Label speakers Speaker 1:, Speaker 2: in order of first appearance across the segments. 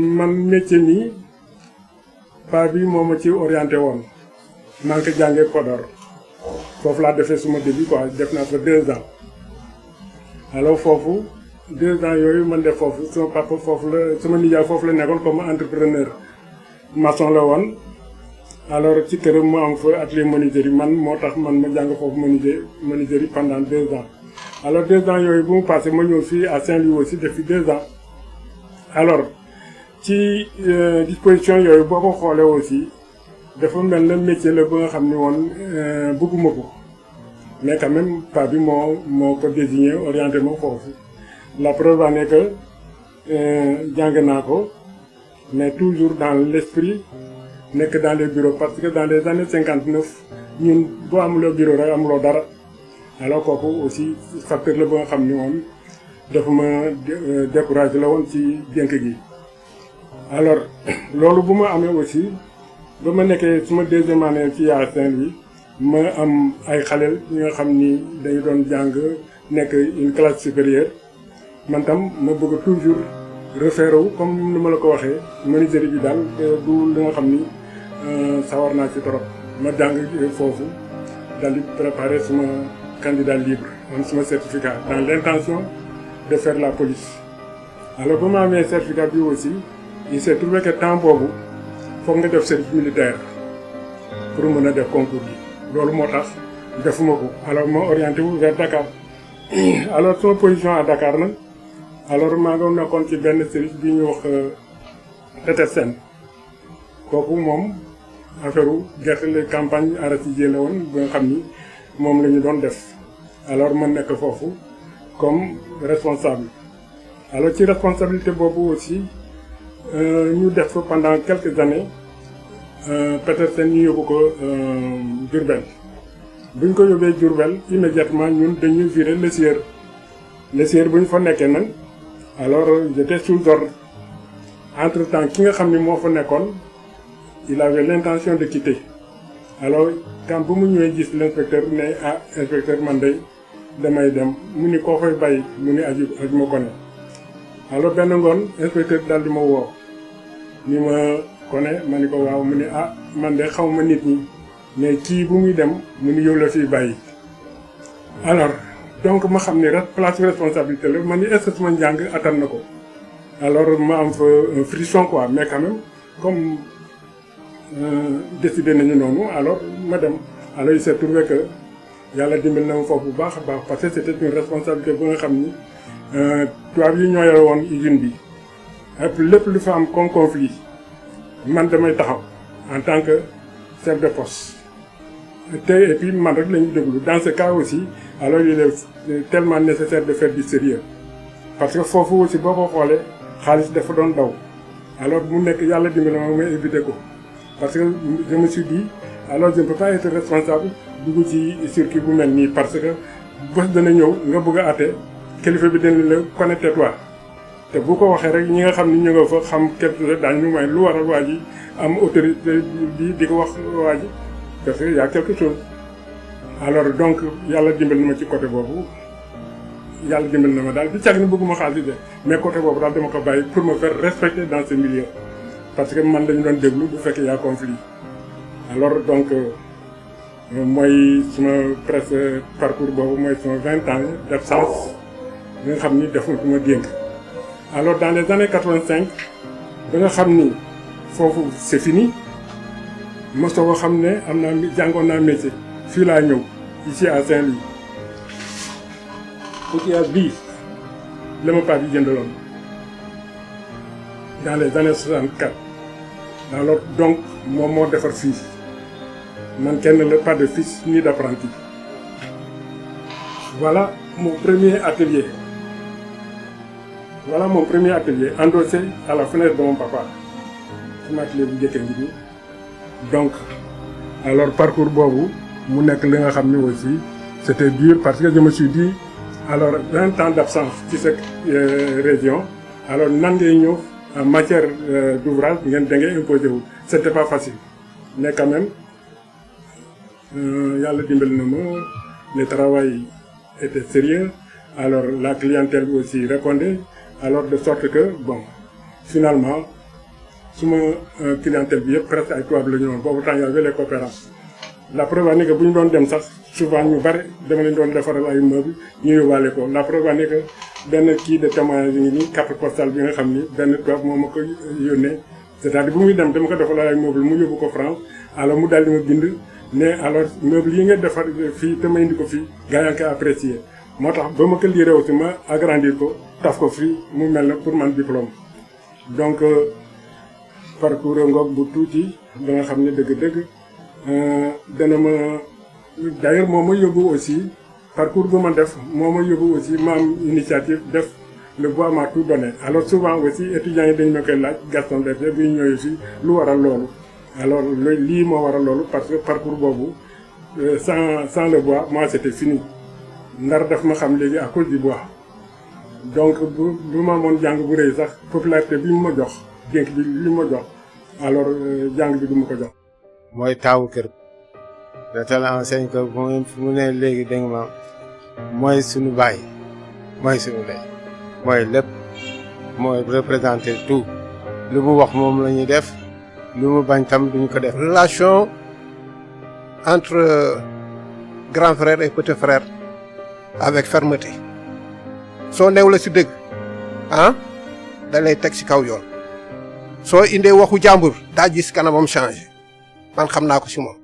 Speaker 1: man métier mi paa bi moo ma ci orienté woon maa ngi ko jàngee Podor foofu laa defee suma début quoi def naa fa 2 ans alors foofu 2 ans yooyu man def foofu sama papa foofu la sama nijaay foofu la nekkoon comme entrepreneur maçon la woon alors ci këram mu am fa atelier menuiserie man moo tax man ma jàng foofu menuiserie pendant 2 ans alors 2 ans yooyu bu mu passé ma ñëw fii à Saint-Louis aussi def fi 2 ans alors ci disposition yooyu boo ko xoolee aussi dafa mel na métier la ba nga xam ni woon bëgguma ko mais quand même pas bi moo ko désigné orienté ma foofu la preuve en est que jàng naa ko mais toujours dans l'esprit nekk dans les bureaux parce que dans les années 59 ñun boo amuloo bureau rek amuloo dara alors kooku aussi facteur la ba nga xam ni woon dafa ma découragé la woon ci dénk gi alors loolu bu ma amee aussi ba ma nekkee suma 2e année ci à Saint-Louis ma am ay xaleel ñi nga xam ni dañu doon jàng nekk une classe supérieure man tam ma bëgg toujours refaire wu comme ni ma la ko waxee menuiserie bi daal du li nga xam ni sawar naa ci trop ma jàng foofu daal di préparer suma candidat libre am suma certificat dans l'intention de faire la police alors ba ma amee certificat bi aussi il s'est trouvé que temps boobu foog nga def service militaire pour mën a def concours bi loolu moo tax defuma ko alors ma orienté wu vers Dakar alors sama position à Dakar nag alors maa ngi nekkoon ci benn service bi ñuy wax Petersen kooku moom affaire gerte les campagnes arachidier la woon ba nga xam ni moom la ñu doon def alors ma nekk foofu comme responsable alors ci responsabilité boobu aussi ñu def fa pendant quelques années Petersen ñu yóbbu ko Diourbel bu ñu ko yóbbee Diourbel immédiatement ñun dañuy virer le sieur bu ñu fa nekkee nag alors j'étais sous ordre entre temps ki nga xam ni moo fa nekkoon il avait l'intention de quitter alors quand bu mu ñëwee gis l'inspecteur ne inspecteur man day damay dem mu ni koo fay bàyyi mu ni aju ma ko ne alors benn ngoon inspecteur daal di ma woo ni ma kone ma ni ko waaw mu ni man de xaw ma nit ñi mais kii bu muy dem mu ni yow la fiy bàyyi alors donc ma xam ni place responsabilité la ma ni est-ce que suma njàng attan na ko alors ma am fa un frisson quoi mais quand même comme décidé nañu noonu alors ma dem alors il s'est trouvé que yàlla dimbal na ma foofu bu baax a baax parce que c'était une responsabilité ba nga xam ni tubaab yi ñoo yore woon usine bi ak lépp lu fa am comme conflit man damay taxaw en tant que chef de poste te et puis man rek la ñuy déglu dans ce cas aussi alors il est tellement nécessaire de faire du sérieux parce que foofu aussi boo ko xoolee xaalis dafa doon daw alors mu nekk yàlla dimbali ma may éviter ko parce que je me suis dit alors je ne peux pas être responsable dugg ci circuit bu mel nii parce que bés dana ñëw nga bëgg a àtte kilifa bi dina la connecté toi te bu ko waxee rek ñi nga xam ni ñu nga fa xam quelque chose daañu may lu waral waa ji am autorité bi di ko wax waa ji parce que y a quelque chose alors donc yàlla dimbal na ma ci côté boobu yàlla dimbal na ma daal di càgg ni bëgguma xaalis de mais côté boobu daal dama ko bàyyi pour me faire respecter dans ce milieu parce que man dañu doon déglu bu fekkee y a conflit alors donc mooy suma presque parcours boobu mooy suma 20 ans d'absence bi nga xam ni def na ku ma dénk alors dans les années 85 ba nga xam ni foofu c'est fini ma soog a xam ne am naa jàngoon naa métier fii laa ñëw ici à Saint-Louis outillage bii la ma paa bi jëndaloon dans les années 64 alors donc moom moo defar fii man kenn la pas de fils ni d'apprenti voilà mon premier atelier endossé à la fenêtre de mon papa sama atelier bu njëkkee ngi nii donc alors parcours boobu mu nekk li nga xam ni aussi c'était dur parce que je me suis dit alors 20 ans d'absence ci cette région alors nan ngay ñëw en matière d'ouvrage ngeen da ngay imposé wu c'était pas facile mais quand même yàlla dimbali na ma le travail était sérieux alors la clientèle aussi répondait alors de sorte que bon finalement suma clientèle bi yëpp presque ay tubaab la ñu woon boobu temps y avait les coopérances la preuve est que bu ñu doon dem sax souvent ñu bari dama leen doon defaral ay meubles ñu yóbbaale ko la preuve est que benn kii de témoignage yi ngi nii carte postale bi nga xam ni benn tubaab moo ma ko yónnee c'est-à-dire bu muy dem dama ko defal ay meubles mu yóbbu ko France alors mu daal di ma bind ne alors meubles yi nga defar fii te ma indi ko fii gaa yaa ngi koy apprécier moo tax ba ma ko lire aussi ma agrandir ko taf ko fii mu mel na pour man diplôme donc parcours ngoog bu tuuti ba nga xam ne dëgg-dëgg dana ma d'ailleurs moo ma yóbbu aussi parcours bu ma def moo ma yóbbu aussi ma am initiative def le bois m'a tout donné alors souvent aussi étudiants yi dañu ma koy laaj Gaston Berger bi ñu ñëwee fii lu waral loolu alors lii moo waral loolu parce que parcours boobu sans le bois moi c'était fini Ndar daf ma xam léegi à cause du bois donc bu ma amoon jàng bu rëy sax popularité bi mu ma jox dénk bi li ma jox alors jàng bi du ma ko jox.
Speaker 2: mooy taawu kër de telle enseigne que mu ne léegi dégg nga ma mooy suñu baay mooy suñu ndey mooy lépp mooy représenter tout lu mu wax moom la ñuy def lu mu bañ tam duñu ko def.
Speaker 3: relation entre grand frère et petit frère avec fermeté soo new la si dëgg ah da lay teg si kaw yoon soo indee waxu jàmbur daa gis kanamam changé man xam naa ko si moom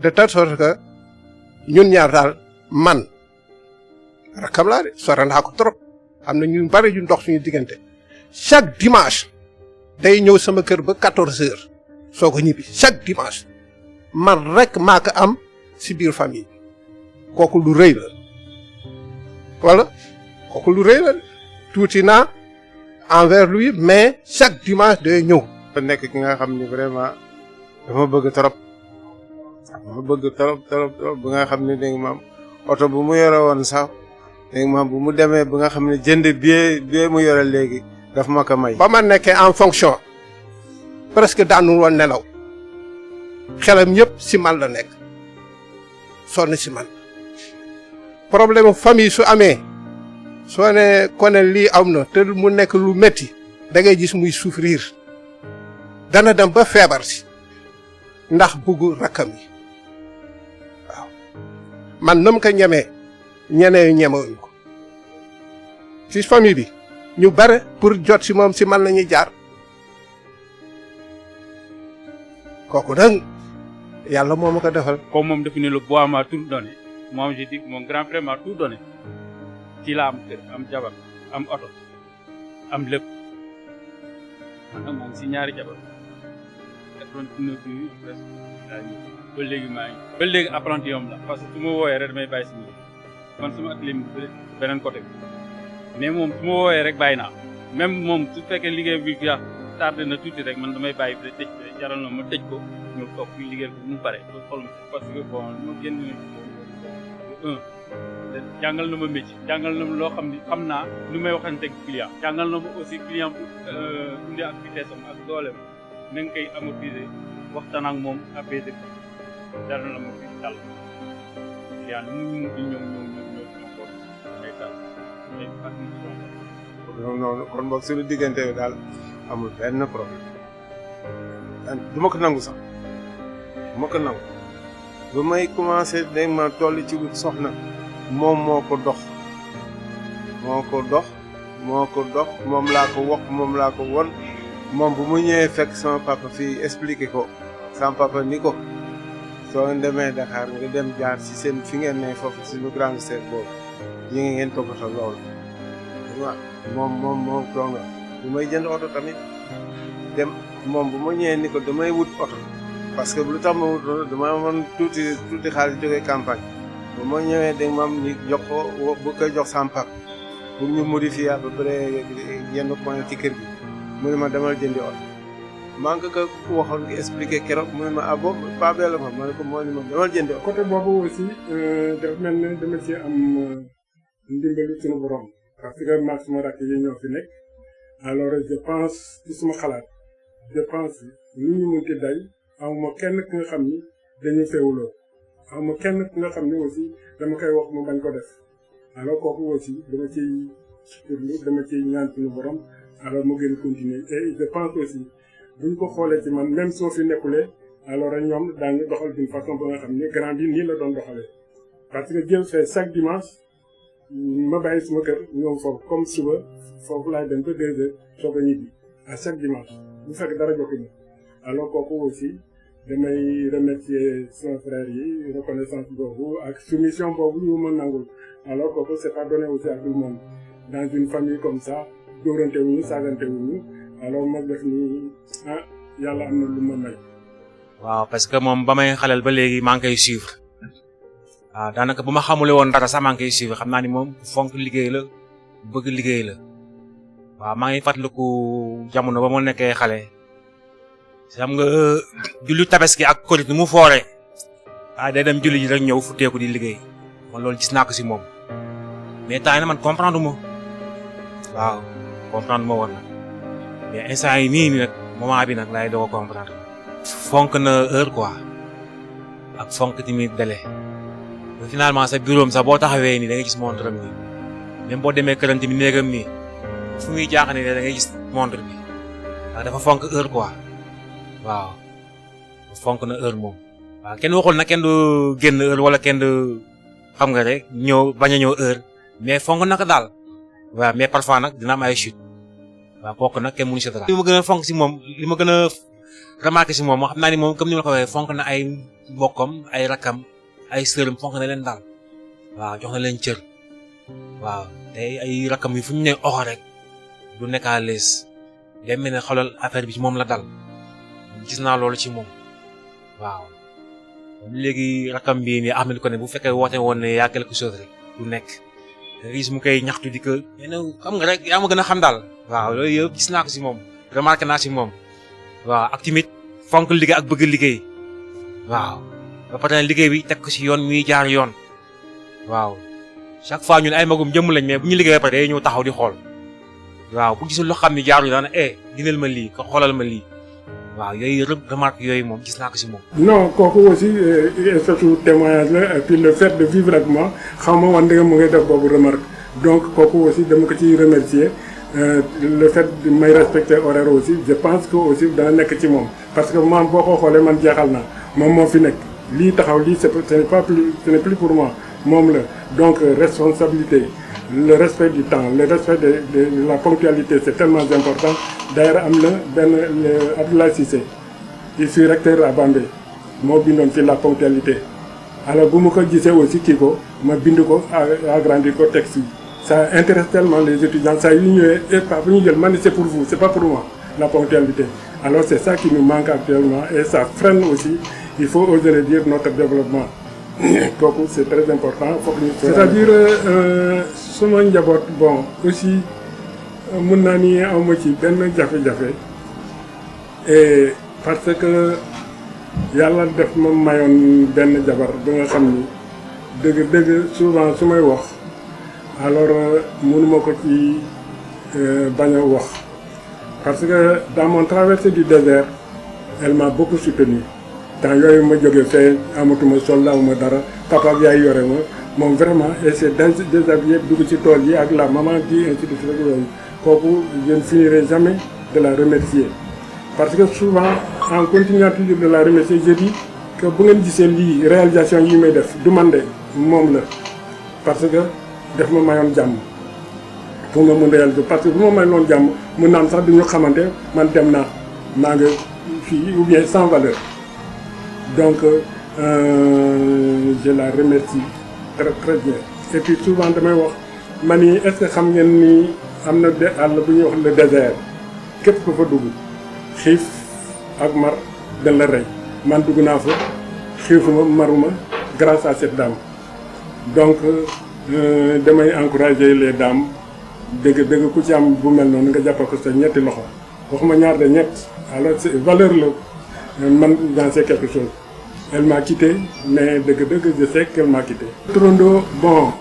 Speaker 3: de telle sorte que ñun ñaar daal man rakam laa de sore naa ko trop am na ñu bari ñu ndox suñu diggante chaque dimanche day ñëw sama kër ba 14 heures soo ko ñibbi chaque dimanche man rek maa ko am si biir famille kooku lu rëy la voilà kooku lu rëy la tuuti naa envers lui mais chaque dimanche day ñëw.
Speaker 2: dafa nekk ki nga xam ni vraiment dafa bëgg trop bu nga xam ne dégg nga maam oto bu mu yore woon sax dégg nga maam bu mu demee ba nga xam ne jënd billet mu yore léegi daf ma ko may.
Speaker 3: ba ma nekkee en fonction presque daanul woon nelaw xelam yëpp si man la nekk sonn si man problème famille su amee soo ne ko ne lii am na te mu nekk lu métti da ngay gis muy souffrir dana dem ba feebar si ndax buggu rakkam yi waaw man nam ko ñemee ñeneen ñemewuñ ko ci famille bi ñu bare pour jot si moom si man la ñuy jaar kooku nag yàlla moo ma ko defal.
Speaker 4: comme moom dafa ne le bois m'a tout donné moom je dis que mon grand frère m'a tout donné ci la am kër am jabar am oto am lépp man nag moom si ñaari jabar 89 bi presque ba léegi maa ngi ba léegi apprenti yom la parce que su ma wooyee rek damay bàyyi si man sama atelier mi beneen côté bi mais moom su ma wooyee rek bàyyi naa même moom su fekkee liggéey bi yaa tardé na tuuti rek man damay bàyyi ba tëj jaral na ma tëj ko ñu toog fii liggéey bi mu pare xool parce que bon ma génn jàngal na ma métier jàngal na ma loo xam ni xam naa nu may waxanteeg client jàngal na ma aussi client bu indi ak vitesse am ak dooleem na nga koy amortiser waxtaan ak moom apaiser ko dara na ma fi dal client nu mu di ñëw ko day dal day
Speaker 2: noonu kon boog suñu diggante bi daal amul benn problème du ma ko nangu sax du ma ko nangu ba may commencé day ma toll ci wut soxna moom moo ko dox moom laa ko wax moom laa ko won moom bu mu ñëwee fekk sama papa fii expliqué ko sama papa ni ko soo demee Dakar nga dem jaar ci seen fi ngeen ne foofu suñu grande sœur boobu ñu ngi ngeen toppatoo loolu waaw moom toog nga bu may jënd oto tamit dem moom bu ma ñëwee ni ko damay wut oto parce que lu tax ma wut oto dama amoon tuuti xaalis jógee campagne bu ma ñëwee dégg maam ni jox ko bu koy jox sama papa pour ñu modifier à peu près yenn point ci kër gi mu ne ma demal jëndi oto maa ngi ko waxoon nga expliqué keroog mu ne ma ah boobu Pape Bella ma ne ko moo ni ma demal jëndi oto.
Speaker 1: côté boobu aussi dafa mel ne dama ci am ndimbalu suñu borom parce que maag suma rakk yi ñoo fi nekk alors je pense ci suma xalaat je pense ni ñu munti day amuma kenn ki nga xam ni dañuy feewuloo amuma kenn ki nga xam ni aussi dama koy wax mu bañ ko def alors kooku aussi dama ciy ñaan suñu borom alors mu gën continuer et je pense aussi buñ ko xoolee ci man même soo fi nekkulee alors ñoom daañu doxal d'une façon ba nga xam ni grand bi nii la doon doxalee parce que Dieu fait chaque dimanche ma bàyyi suma kër ñoom foofu comme suba foofu laay dem ba 2 heures soo ko ñibbi à chaque dimanche bu fekk dara jotuñu alors kooku aussi damay remercier sama frère yi reconnaissance boobu ak soumission boobu ñu ma nangul alors kooku c'est pas donné aussi à tout le monde dans une famille comme ça dóorante wuñu saagante wuñu alors ma def ni yàlla am na lu ma may.
Speaker 5: waaw parce que moom ba may xaleel ba léegi maa ngi koy suivre waaw daanaka bu ma xamule woon dara sax maa ngi koy suivre xam naa ni moom fonk liggéey la bëgg liggéey la waaw maa ngi fàttaliku jamono ba ma nekkee xale xam nga julli tabaski ak korit ni mu foore day dem julli ji rek ñëw futteeku di liggéey man loolu gis naa ko si moom mais temps yi man comprendre ma waaw comprendre ma woon na mais instant yi nii nag moment bi nag laay doog a comprendre fonk na heure quoi ak fonk tamit délai finalement sa bureau sax boo taxawee nii da ngay gis montre am nii même boo demee këram tamit néegam nii fu muy jaaxane da ngay gis montre bi ndax dafa fonk heure quoi waaw fonk na heure moom waaw kenn waxul na kenn du génn heure wala kenn du xam nga rek ñëw bañ a ñëw heure mais fonk na ko daal waaw mais parfois nag dina am ay chute waaw kooku nag kenn mënu si dara. li ma gën a fonk si moom li ma gën a remarqué si moom xam naa ni moom comme ni ma la ko waxee fonk na ay mbokkam ay rakam ay sërëm fonk na leen daal waaw jox na leen cër waaw te ay rakam yi fu ñu nee oxo rek du nekk à l'aise day mel ne xoolal affaire bi ci moom la dal gis naa loolu ci moom waaw léegi rakam bii nii Ahmed Koné bu fekkee woote woon ne yaa quelque chose rek du nekk gis mu koy ñaxtu di ko xam nga rek yaa ma gën a xam daal waaw loolu yëpp gis naa ko si moom remarqué naa si moom waaw ak tamit fonk liggéey ak bëgg liggéey waaw ba pare liggéey bi teg ko si yoon muy jaar yoon waaw chaque fois ñun ay magum jëmm lañ mais bu ñu liggéey ba pare day ñëw taxaw di xool waaw bu gisul loo xam ne jaaru daana dinal ma lii ko xoolal ma lii waaw yooyu remarque yooyu moom gis naa ko si moom.
Speaker 1: non kooku aussi surtout témoignage la et puis le fait de vivre ak moi xaw ma woon dëgg mu ngay def boobu remarque donc kooku aussi dama ko ciy remercier le fait de may respecter horaire aussi je pense que aussi dana nekk ci moom parce que man boo ko xoolee man jeexal naa moom moo fi nekk lii taxaw lii ce n'est plus pour moi moom la donc responsabilité le respect du temps le respect de la ponctualité c'est tellement important d'ailleurs am na benn Abdoulaye Cissé il fut recteur à Bambey moo bindoon ci la ponctualité alors bu ma ko gisee aussi kii ko ma bind ko agrandir ko texte yi ça intéresse tellement les étudiants ça yu ñëwee et pas bu ñu jël man c'est pour vous c'est pas pour moi la ponctualité alors c'est ça qui nous manque actuellement et ça freine aussi il faut oser le dire notre développement kooku c'est très important foog ñu c'est-à-dire suma njaboot bon aussi mën naa ni awma ci benn jafe-jafe et parce que yàlla def ma mayoon benn jabar ba nga xam ni dëgg souvent su may wax alors mënuma ko ci bañ a wax parce que dans mon traversée du désert elle m'a beaucoup soutenu temps yooyu ma jógee fee amatuma sol awma dara papa ak yaay yore ma moom vraiment et c'est déshabillé dugg ci tool yi ak la maman di ainsi de suite yooyu kooku je ne finirai jamais de la remercier parce que souvent en continuant toujours de la remercier je dis que bu ngeen gisee lii réalisation yi may def du man de moom la parce que def ma mayoon jàmm pour ma mën réaliser parce que bu ma mayoon jàmm mën naa am sax du ñu xamante man dem naa maa nga fii ou bien sans valeur donc je la remercie très bien et puis souvent damay wax ma ni est-ce que xam ngeen ni am na àll bu ñuy wax le désert képp ku fa dugg xiif ak mar dañ la rey man dugg naa fa xiifuma maruma grâce à cette dame donc damay encourager les dames dëgg ku ci am bu mel noonu nga jàppal ko sa ñetti loxo waxuma ñaar de ñett alors c'est valeur la man j'en sais quelque chose elle m'a quitté mais dëgg je sais qu'elle m'a quitté. Turando bon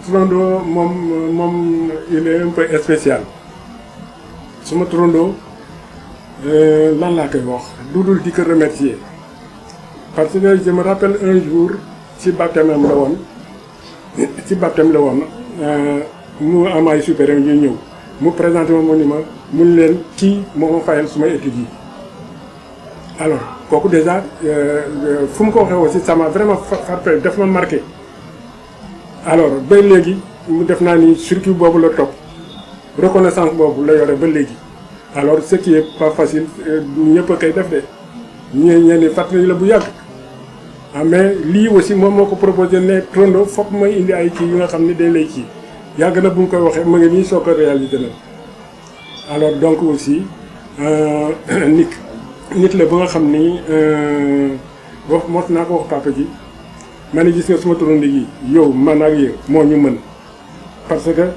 Speaker 1: turando moom il est un peu spécial suma turando lan laa koy wax dudul di ko remercier parce que je me rappelle un jour ci baptême la woon mu am ay supérieur ñu ñëw mu présenté ma mu ni ma mun leen kii moo ma fayal suma études yi alors kooku déjà fu mu ko waxee aussi ça m'a vraiment frappé daf ma marqué alors ba léegi mu def naa ni circuit boobu la topp reconnaissance boobu la yore ba léegi alors ce qui est pas facile ñëpp a koy def de ñenn fàttali la bu yàgg mais lii aussi moom moo ko proposé ne Trondo foog may indi ay kii yu nga xam ne day lay kii yàgg na bu ñu koy waxee mu ngi nii soo ko réalisé na alors donc aussi nit la ba nga xam ni wax mos naa ko wax papa ji ma ne gis nga suma Trondo yi yow man ak yow moo ñu mën parce que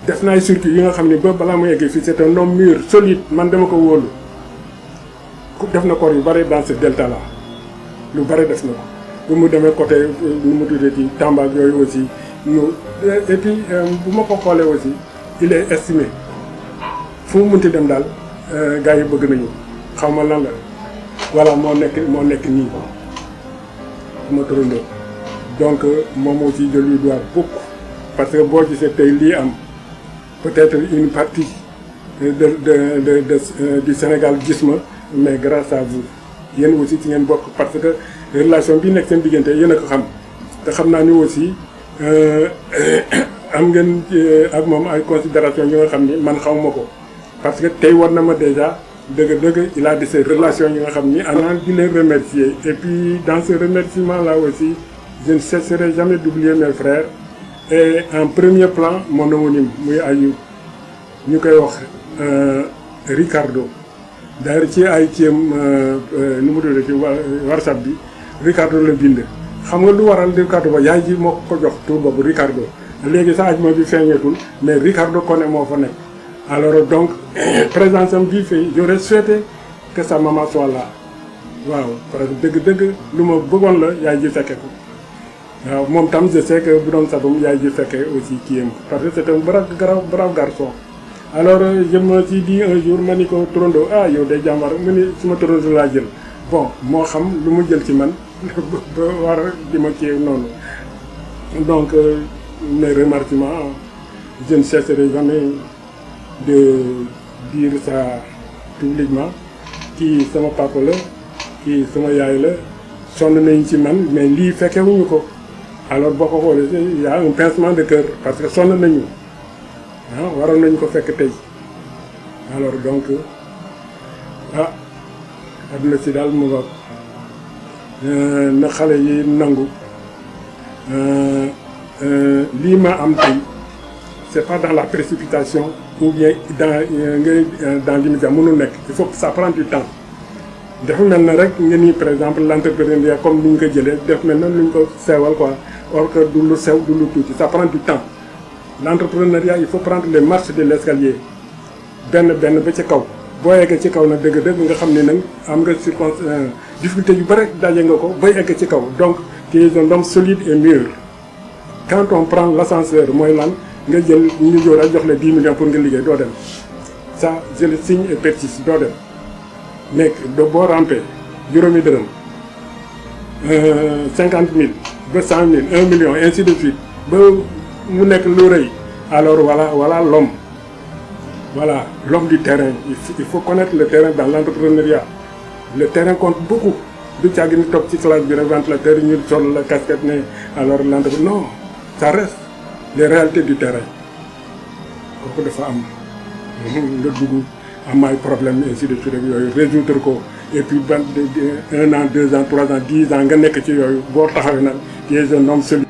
Speaker 1: def na ay circuit yi nga xam ni ba balaa ma yeggee fii c'est un homme mûr solide man dama ko wóolu def na corps yu bare dans ce delta là lu bare def na ko bu mu demee côté nu mu tuddee ci Tamba ak yooyu aussi ñu et puis bu ma ko xoolee aussi il est estimé fu mu munti dem daal gars yi bëgg nañu xaw ma lan la voilà moo nekk nii ma Trondo donc moom aussi je lui dois beaucoup parce que boo gisee tey lii am peut-être une partie du Sénégal gis ma mais grâce à vous yéen aussi ci ngeen bokk parce que relation bi nekk seen diggante yéen a ko xam te xam naa ni aussi am ngeen ak moom ay considération yi nga xam ni man xawma ko parce que tey war na ma déjà dëgg il a de ces relations yi nga xam ni anaan di leen remercier et puis dans ce remerciement là aussi je ne cesserai jamais d'oublier mes frères et en premier plan mon homonyme muy Ayoub ñu koy wax Ricardo d'ailleurs ci ay ciem nu mu tuddee ci WhatsApp bi Ricardo la bind xam nga lu waral Ricardo ba yaay ji moo ko jox tur boobu Ricardo léegi sa ajma bi feeñeetul mais Ricardo Koné moo fa nekk alors donc présence am bii fii j'aurais souhaité que sa maman soit là waaw parce que dëgg lu ma bëggoon la yaay ji fekke ko waaw moom tam je sais que bu doon sagum yaay ji fekke aussi kii am parce que c'est un brave garçon alors je me suis dit un jour ma ni ko Trondo yow day jàmbar mu ni suma Trondo laa jël bon moo xam lu mu jël ci man ba war di ma kii noonu donc mes remerciements je ne cesserai jamais de dire ça publiquement kii sama papa la kii sama yaay la sonn nañ ci man mais lii fekkewuñu ko alors boo ko xoolee il y a un pincement de cœur parce que sonn nañu waroon nañu ko fekk tey alors donc adduna si daal mu nga na xale yi nangu lii ma am tey c'est pas dans la précipitation ou bien dans l'immédiat mënul nekk il faut que ça prend du temps dafa mel na rek nga ni par exemple l'entrepreneuriat comme ni ñu ko jëlee def mel na lu ñu ko seewal quoi or que du lu sew du lu tuuti ça prend du temps l'entrepreneuriat il faut prendre les marches de l'escalier benn ba ci kaw boo yeggee ci kaw nag dëgg nga xam ne nag am nga difficulté yu bëri daje nga ko ba egg ci kaw donc tu es un homme solide et mûr quand on prend l'ascenseur mooy lan nga jël ñu joor a jox la 10 millions pour nga liggéey doo dem ça je le signe et persiste doo dem nekk boo rampé juróomi dërëm 50 000 ba 100 000 1 million ainsi de suite ba mu nekk lu rëy alors voilà l'homme du terrain il faut connaître le terrain dans l'entrepreneuriat le terrain compte beaucoup du càgg ni toog ci classe bi rek ventilateur ñu sol la casquette ne alors l'entrepreneur non ça reste les réalités du terrain kooku dafa am nga dugg am ay problème ainsi de suite yooyu résoudre ko et puis 1 an 2 ans 3 ans 10 ans nga nekk ci yooyu boo taxawee nag tu es un homme solide